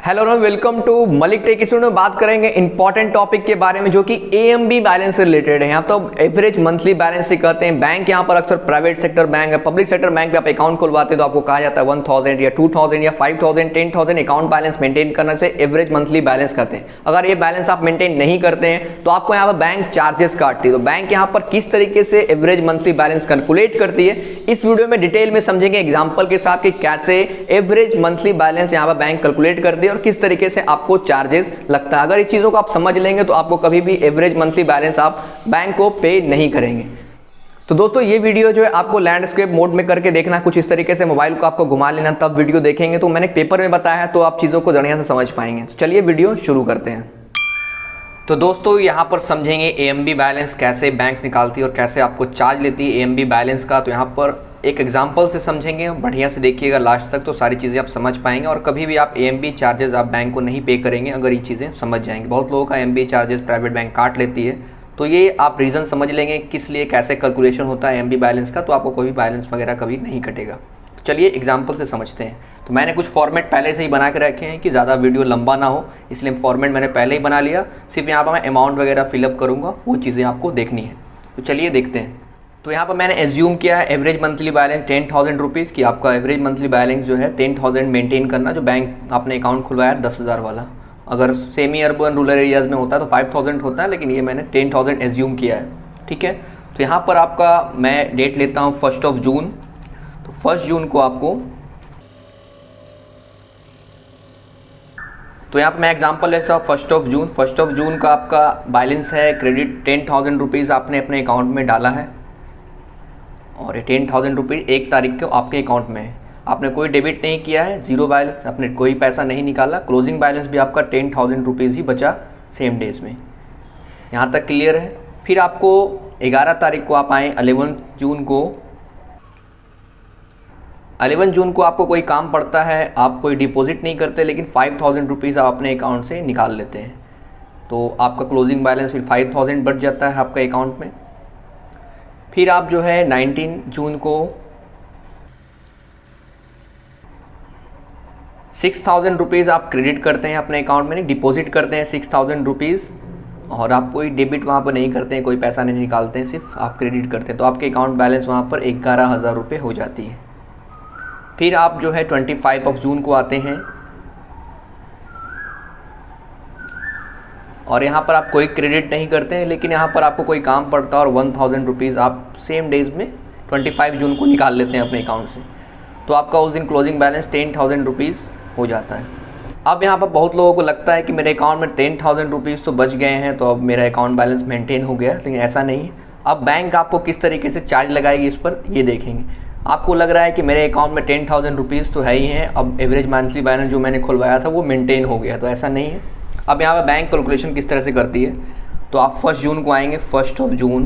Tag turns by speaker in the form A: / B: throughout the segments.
A: Hello welcome to Malik tech studio में बात करेंगे इंपॉर्टेंट टॉपिक के बारे में जो कि एएमबी बैलेंस से रिलेटेड है। यहाँ तो एवरेज मंथली बैलेंस से कहते हैं। बैंक यहाँ पर अक्सर प्राइवेट सेक्टर बैंक है, पब्लिक सेक्टर बैंक पे आप अकाउंट खुलवाते हैं तो आपको कहा जाता है 1000 या 2000 या 5000 10,000 अकाउंट बैलेंस मेंटेन करने से एवरेज मंथली बैलेंस कहते हैं। अगर ये बैलेंस आप मेंटेन नहीं करते हैं तो आपको यहाँ पर बैंक चार्जेस काटती है। तो बैंक यहाँ पर किस तरीके से एवरेज मंथली बैलेंस कैलकुलेट करती है इस वीडियो में डिटेल में समझेंगे एग्जाम्पल के साथ कि कैसे एवरेज मंथली बैलेंस यहाँ पर बैंक कैलकुलेट करती है और किस तरीके से आपको चार्जेस लगता है। अगर इस चीजों को आप समझ लेंगे तो आपको कभी भी एवरेज मंथली बैलेंस आप बैंक को पे नहीं करेंगे। तो दोस्तों ये वीडियो जो है आपको लैंडस्केप मोड में करके देखना, कुछ इस तरीके से मोबाइल को आपको घुमा लेना, तब वीडियो देखेंगे। तो मैंने पेपर में बताया है तो आप चीज़ों को बढ़िया से समझ पाएंगे। तो चलिए वीडियो शुरू करते हैं। तो दोस्तों यहाँ पर समझेंगे एएमबी बैलेंस कैसे बैंक निकालती है और कैसे आपको चार्ज लेती है एएमबी बैलेंस का। तो यहाँ पर एक एग्जांपल से समझेंगे, बढ़िया से देखिएगा लास्ट तक तो सारी चीज़ें आप समझ पाएंगे और कभी भी आप एएमबी चार्जेस आप बैंक को नहीं पे करेंगे अगर ये चीज़ें समझ जाएंगे। बहुत लोगों का एएमबी चार्जेस प्राइवेट बैंक काट लेती है, तो ये आप रीज़न समझ लेंगे किस लिए कैसे कैलकुलेशन होता है एएमबी बैलेंस का, तो आपको कोई बैलेंस वगैरह कभी नहीं कटेगा। तो चलिए एग्जाम्पल से समझते हैं। तो मैंने कुछ फॉर्मेट पहले से ही बना के रखे हैं कि ज़्यादा वीडियो लंबा ना हो, इसलिए फॉर्मेट मैंने पहले ही बना लिया। सिर्फ यहाँ पर मैं अमाउंट वगैरह फिलअप करूँगा, वो चीज़ें आपको देखनी है। तो चलिए देखते हैं। तो यहाँ पर मैंने एज्यूम किया है एवरेज मंथली बैलेंस 10,000 रुपीज़ की। आपका एवरेज मंथली बैलेंस जो है 10,000 मेंटेन करना, जो बैंक आपने अकाउंट खुलवाया 10,000 वाला। अगर सेमी अर्बन रूरल एरियाज़ में होता है तो 5,000 होता है, लेकिन ये मैंने 10,000 एज्यूम किया है। ठीक है, तो यहाँ पर आपका मैं डेट लेता हूँ 1 जून। तो 1 जून को आपको, तो यहाँ पर मैं एग्जांपल ले सकता हूँ 1 जून का आपका बैलेंस है क्रेडिट 10,000 रुपीज़ आपने अपने अकाउंट में डाला है और ये 10,000 रुपीज़ 1 तारीख को आपके अकाउंट में है। आपने कोई डेबिट नहीं किया है, जीरो बैलेंस, आपने कोई पैसा नहीं निकाला। क्लोजिंग बैलेंस भी आपका 10,000 रुपीज़ ही बचा सेम डेज में। यहाँ तक क्लियर है। फिर आपको 11 तारीख को आप आएँ 11 जून को। 11 जून को आपको कोई काम पड़ता है, आप कोई डिपॉजिट नहीं करते, लेकिन 5,000 रुपीज़ आप अपने अकाउंट से निकाल लेते हैं, तो आपका क्लोजिंग बैलेंस फिर 5,000 बढ़ जाता है आपका अकाउंट में। फिर आप जो है 19 जून को 6,000 रुपीज़ आप क्रेडिट करते हैं अपने अकाउंट में, डिपॉजिट करते हैं 6,000 रुपीज़, और आप कोई डेबिट वहाँ पर नहीं करते हैं, कोई पैसा नहीं निकालते हैं, सिर्फ आप क्रेडिट करते हैं। तो आपके अकाउंट बैलेंस वहाँ पर 11,000 रुपये हो जाती है। फिर आप जो है 25 जून को आते हैं और यहाँ पर आप कोई क्रेडिट नहीं करते हैं, लेकिन यहाँ पर आपको कोई काम पड़ता है और 1,000 रुपीज़ आप सेम डेज में 25 जून को निकाल लेते हैं अपने अकाउंट से, तो आपका उस दिन क्लोजिंग बैलेंस 10,000 रुपीज़ हो जाता है। अब यहाँ पर बहुत लोगों को लगता है कि मेरे अकाउंट में 10,000 रुपीज़ तो बच गए हैं, तो अब मेरा अकाउंट बैलेंस मेंटेन हो गया, लेकिन ऐसा नहीं है। अब बैंक आपको किस तरीके से चार्ज लगाएगी इस पर ये देखेंगे। आपको लग रहा है कि मेरे अकाउंट में 10,000 रुपीज़ तो है ही हैं, अब एवरेज मंथली बैलेंस जो मैंने खुलवाया था वो मेंटेन हो गया, तो ऐसा नहीं है। अब यहाँ पर बैंक कैलकुलेशन किस तरह से करती है, तो आप 1 जून को आएंगे, 1 जून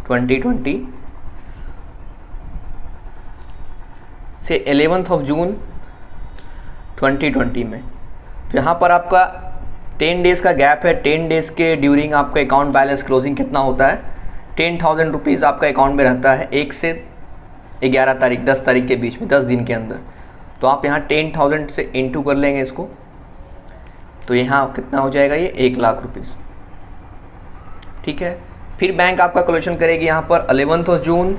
A: 2020 से 11 जून 2020 में। तो यहाँ पर आपका 10 डेज़ का गैप है। 10 डेज़ के ड्यूरिंग आपका अकाउंट बैलेंस क्लोजिंग कितना होता है, 10,000 रुपीज़ आपका अकाउंट में रहता है 1 से 11 तारीख 10 तारीख के बीच में, 10 दिन के अंदर। तो आप यहाँ 10,000 से इंटू कर लेंगे इसको, तो यहाँ कितना हो जाएगा, ये 1 लाख रुपीज़। ठीक है, फिर बैंक आपका कैलकुलेशन करेगी यहाँ पर 11 जून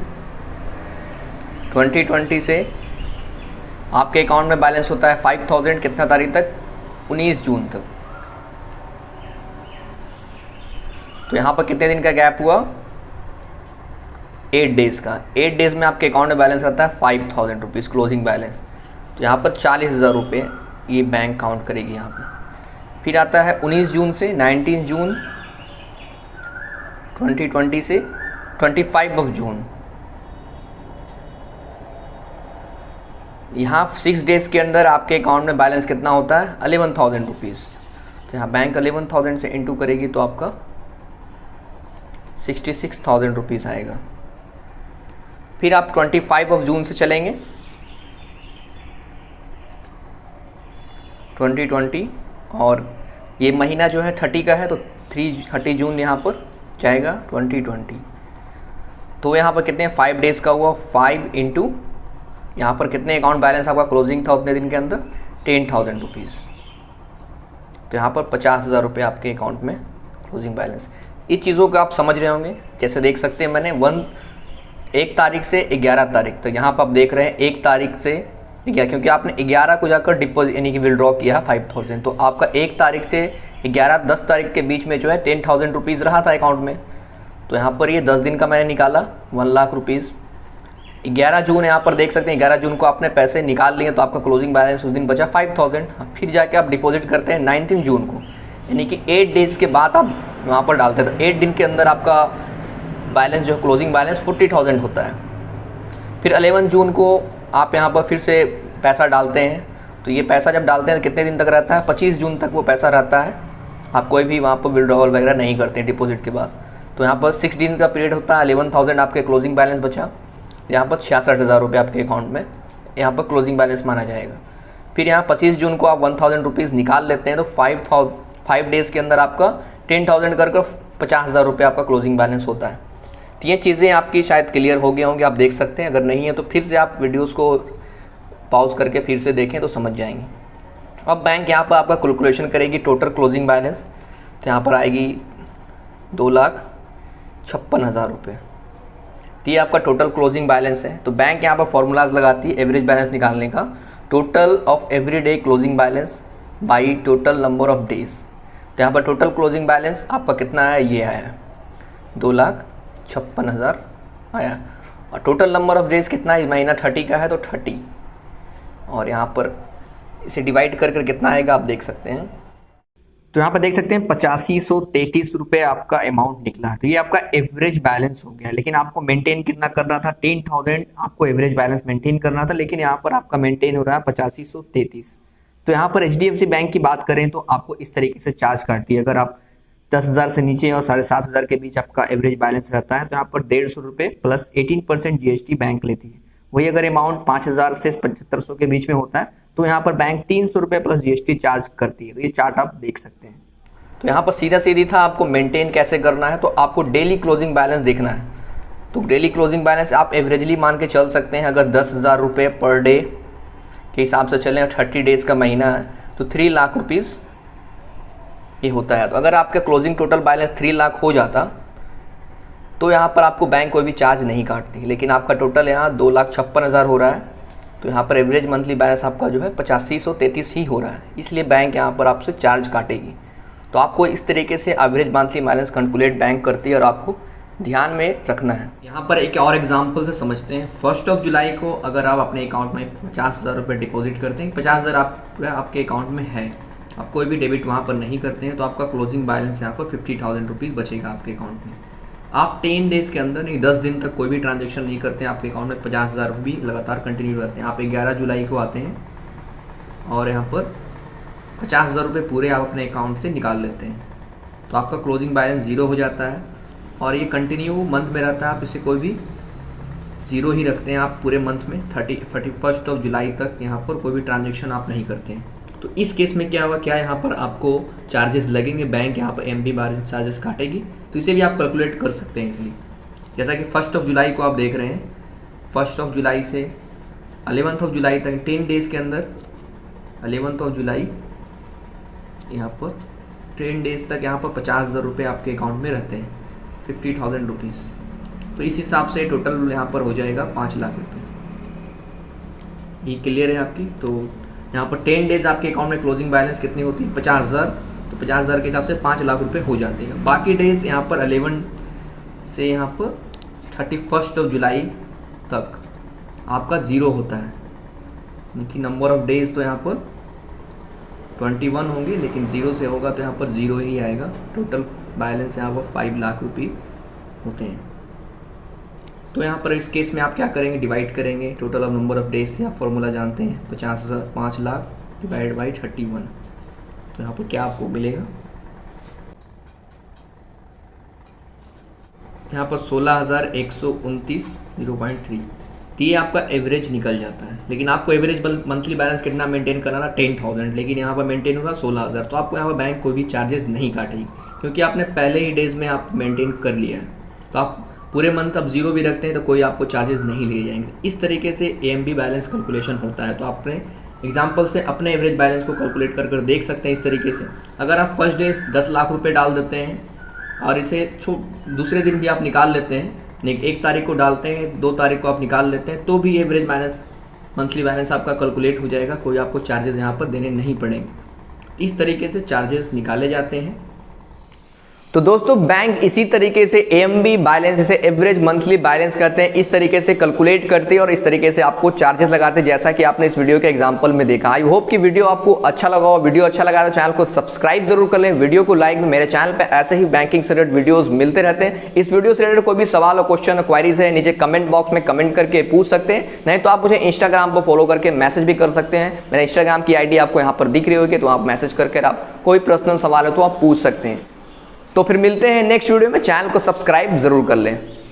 A: 2020 से आपके अकाउंट में बैलेंस होता है 5,000 कितना तारीख तक, 19 जून तक। तो यहाँ पर कितने दिन का गैप हुआ, 8 डेज़ का। 8 डेज़ में आपके अकाउंट में बैलेंस आता है 5,000 रुपीज़ क्लोजिंग बैलेंस, तो यहाँ पर 40,000 रुपये ये बैंक काउंट करेगी यहाँ पर। फिर आता है 19 जून से 19 जून 2020 से 25 जून, यहाँ 6 डेज़ के अंदर आपके अकाउंट में बैलेंस कितना होता है, 11,000 रुपीज़। तो यहाँ बैंक 11,000 से इंटू करेगी तो आपका 66,000 रुपीज़ आएगा। फिर आप 25 जून से चलेंगे 2020, और ये महीना जो है 30 का है, तो 30 जून यहाँ पर जाएगा 2020। तो यहाँ पर कितने 5 डेज़ का हुआ, 5 इंटू यहाँ पर कितने अकाउंट बैलेंस आपका क्लोजिंग था उतने दिन के अंदर, 10,000 रुपीज़। तो यहाँ पर 50,000 रुपये आपके अकाउंट में क्लोजिंग बैलेंस। इस चीज़ों को आप समझ रहे होंगे। जैसे देख सकते हैं मैंने 1 तारीख से 11 तारीख तक, यहाँ पर आप देख रहे हैं 1 तारीख से 11, क्योंकि आपने 11 को जाकर डिपॉजिट यानी कि विड्रॉ किया 5,000, तो आपका 1 तारीख से 10 तारीख के बीच में जो है 10,000 रुपीज़ रहा था अकाउंट में। तो यहाँ पर ये 10 दिन का मैंने निकाला 1 लाख रुपीज़। 11 जून यहाँ पर देख सकते हैं 11 जून को आपने पैसे निकाल लिए, तो आपका क्लोजिंग बैलेंस उस दिन बचा 5,000। फिर जाके आप डिपॉजिट करते हैं 19 जून को, यानी कि 8 डेज़ के बाद आप वहाँ पर डालते हैं, तो 8 दिन के अंदर आपका बैलेंस जो क्लोजिंग बैलेंस 40,000 होता है। फिर 11 जून को आप यहाँ पर फिर से पैसा डालते हैं, तो ये पैसा जब डालते हैं तो कितने दिन तक रहता है? 25 जून तक वो पैसा रहता है। आप कोई भी वहाँ पर विड्रॉवल वगैरह नहीं करते हैं डिपॉजिट के बाद। तो यहाँ पर 6 दिन का पीरियड होता है। 11,000 आपके क्लोजिंग बैलेंस बचा, यहाँ पर 66,000 रुपये आपके अकाउंट में यहाँ पर क्लोजिंग बैलेंस माना जाएगा। फिर यहाँ 25 जून को आप 1,000 रुपीज़ निकाल लेते हैं, तो 5 डेज़ के अंदर आपका 10,000 कर 50,000 रुपये आपका क्लोजिंग बैलेंस होता है। तो ये चीज़ें आपकी शायद क्लियर हो गई होंगी, आप देख सकते हैं। अगर नहीं है तो फिर से आप वीडियोज़ को पॉज करके फिर से देखें तो समझ जाएंगे। अब बैंक यहाँ पर आपका कैलकुलेशन करेगी टोटल क्लोजिंग बैलेंस, तो यहाँ पर आएगी 2,56,000 रुपये। तो ये आपका टोटल क्लोजिंग बैलेंस है। तो बैंक यहाँ पर फॉर्मूलाज लगाती है एवरेज बैलेंस निकालने का, total of every day closing balance by total number of days. तो यहाँ पर टोटल क्लोजिंग बैलेंस आपका कितना आया? ये आया 2,56,000 आया। और टोटल नंबर ऑफ डेज कितना है? महीना 30 का है तो 30, और यहाँ पर इसे डिवाइड कर कितना आएगा आप देख सकते हैं। तो यहाँ पर देख सकते हैं 8533 रुपये आपका अमाउंट निकला है। तो ये आपका एवरेज बैलेंस हो गया, लेकिन आपको मेंटेन कितना करना था? 10,000 आपको एवरेज बैलेंस मेंटेन करना था, लेकिन यहाँ पर आपका मेंटेन हो रहा है 8533। तो यहाँ पर HDFC बैंक की बात करें तो आपको इस तरीके से चार्ज काटती है। अगर आप 10,000 से नीचे और 7,500 के बीच आपका एवरेज बैलेंस रहता है तो यहाँ पर 150 रुपये प्लस 18% GST बैंक लेती है। वही अगर अमाउंट 5,000 से 7,500 के बीच में होता है तो यहाँ पर बैंक 300 रुपये प्लस GST चार्ज करती है। तो ये चार्ट आप देख सकते हैं। तो यहाँ पर सीधा सीधी था आपको मेंटेन कैसे करना है, तो आपको डेली क्लोजिंग बैलेंस देखना है। तो डेली क्लोजिंग बैलेंस आप एवरेजली मान के चल सकते हैं। अगर 10,000 रुपये पर डे के हिसाब से चलें, 30 डेज़ का महीना है तो 3 लाख रुपीज़ ये होता है। तो अगर आपका क्लोजिंग टोटल बैलेंस 3 लाख हो जाता तो यहाँ पर आपको बैंक कोई भी चार्ज नहीं काटती, लेकिन आपका टोटल यहाँ 2,56,000 हो रहा है। तो यहाँ पर एवरेज मंथली बैलेंस आपका जो है 8533 ही हो रहा है, इसलिए बैंक यहाँ पर आपसे चार्ज काटेगी। तो आपको इस तरीके से average monthly balance calculate bank करती है और आपको ध्यान में रखना है। यहाँ पर एक और एग्जांपल से समझते हैं। 1 जुलाई को अगर आप अपने अकाउंट में 50,000 रुपये डिपॉजिट करते हैं, 50,000 आपके अकाउंट में है, आप कोई भी डेबिट वहाँ पर नहीं करते हैं, तो आपका क्लोजिंग बैलेंस यहाँ पर 50,000 रुपीज़ बचेगा आपके अकाउंट में। आप 10 डेज़ के अंदर नहीं 10 दिन तक कोई भी ट्रांजेक्शन नहीं करते हैं, आपके अकाउंट में 50,000 भी लगातार कंटिन्यू रहते हैं। आप 11 जुलाई को आते हैं और यहाँ पर 50,000 रुपये पूरे आप अपने अकाउंट से निकाल लेते हैं, तो आपका क्लोजिंग बैलेंस 0 हो जाता है और ये कंटिन्यू मंथ में रहता है। आप इसे कोई भी 0 ही रखते हैं आप पूरे मंथ में। 31 जुलाई तक यहाँ पर कोई भी ट्रांजेक्शन आप नहीं करते हैं। तो इस केस में क्या हुआ, क्या यहाँ पर आपको चार्जेस लगेंगे, बैंक यहाँ पर MB बैलेंस चार्जेस काटेगी, तो इसे भी आप कैलकुलेट कर सकते हैं इसलिए। जैसा कि 1 जुलाई को आप देख रहे हैं, 1 जुलाई से 11 जुलाई तक 10 डेज़ के अंदर 11 जुलाई यहाँ पर 10 डेज़ तक यहाँ पर 50,000 रुपये आपके अकाउंट में रहते हैं, 50,000 रुपीज़। तो इस हिसाब से टोटल यहाँ पर हो जाएगा 5 लाख रुपये। ये क्लियर है आपकी। तो यहाँ पर 10 डेज़ आपके अकाउंट में क्लोजिंग बैलेंस कितनी होती है? 50,000। तो 50,000 के हिसाब से 5 लाख रुपये हो जाते हैं। बाकी डेज़ यहाँ पर 11 से यहाँ पर 31 जुलाई तक आपका 0 होता है, यानी कि नंबर ऑफ डेज़ तो यहाँ पर 21 होंगे, लेकिन 0 से होगा तो यहाँ पर 0 ही आएगा। टोटल बैलेंस यहाँ पर 5 लाख रुपये होते हैं। तो यहाँ पर इस केस में आप क्या करेंगे? डिवाइड करेंगे total of number of days से। आप फॉर्मूला जानते हैं, 50,000 5 लाख डिवाइड बाई 31। तो यहाँ पर क्या आपको मिलेगा? यहाँ पर 16,129 0.3। तो ये आपका एवरेज निकल जाता है। लेकिन आपको एवरेज मंथली बैलेंस कितना मेंटेन करना था? 10,000, लेकिन यहाँ पर मेंटेन हो रहा 16,000। तो आपको यहाँ पर बैंक कोई भी चार्जेस नहीं काटेगी, क्योंकि आपने पहले ही डेज में आप मेंटेन कर लिया है। तो आप पूरे मंथ अब 0 भी रखते हैं तो कोई आपको चार्जेस नहीं लिए जाएंगे। इस तरीके से AMB बैलेंस कैलकुलेशन होता है। तो आपने एग्जाम्पल से अपने एवरेज बैलेंस को कैलकुलेट कर देख सकते हैं इस तरीके से। अगर आप फर्स्ट डे 10 लाख रुपए डाल देते हैं और इसे दूसरे दिन भी आप निकाल लेते हैं, 1 तारीख को डालते हैं, 2 तारीख को आप निकाल लेते हैं, तो भी एवरेज बैलेंस मंथली बैलेंस आपका कैलकुलेट हो जाएगा। कोई आपको चार्जेस यहाँ पर देने नहीं पड़ेंगे। इस तरीके से चार्जेस निकाले जाते हैं। तो दोस्तों बैंक इसी तरीके से एएमबी बैलेंस जैसे एवरेज मंथली बैलेंस करते हैं, इस तरीके से कैलकुलेट करते हैं और इस तरीके से आपको चार्जेस लगाते हैं, जैसा कि आपने इस वीडियो के एग्जांपल में देखा। आई होप कि वीडियो आपको अच्छा लगा हो। वीडियो अच्छा लगा तो चैनल को सब्सक्राइब जरूर कर लें, वीडियो को लाइक। मेरे चैनल पर ऐसे ही बैंकिंग से रिलेटेड वीडियोज मिलते रहते हैं। इस वीडियो से रिलेटेड कोई भी सवाल और क्वेश्चन और क्वारीज है नीचे कमेंट बॉक्स में कमेंट करके पूछ सकते हैं, नहीं तो आप मुझे इंस्टाग्राम पर फॉलो करके मैसेज भी कर सकते हैं। मेरा इंस्टाग्राम की आईडी आपको यहाँ पर दिख रही होगी, तो आप मैसेज करके आप कोई पर्सनल सवाल है तो आप पूछ सकते हैं। तो फिर मिलते हैं नेक्स्ट वीडियो में। चैनल को सब्सक्राइब जरूर कर लें।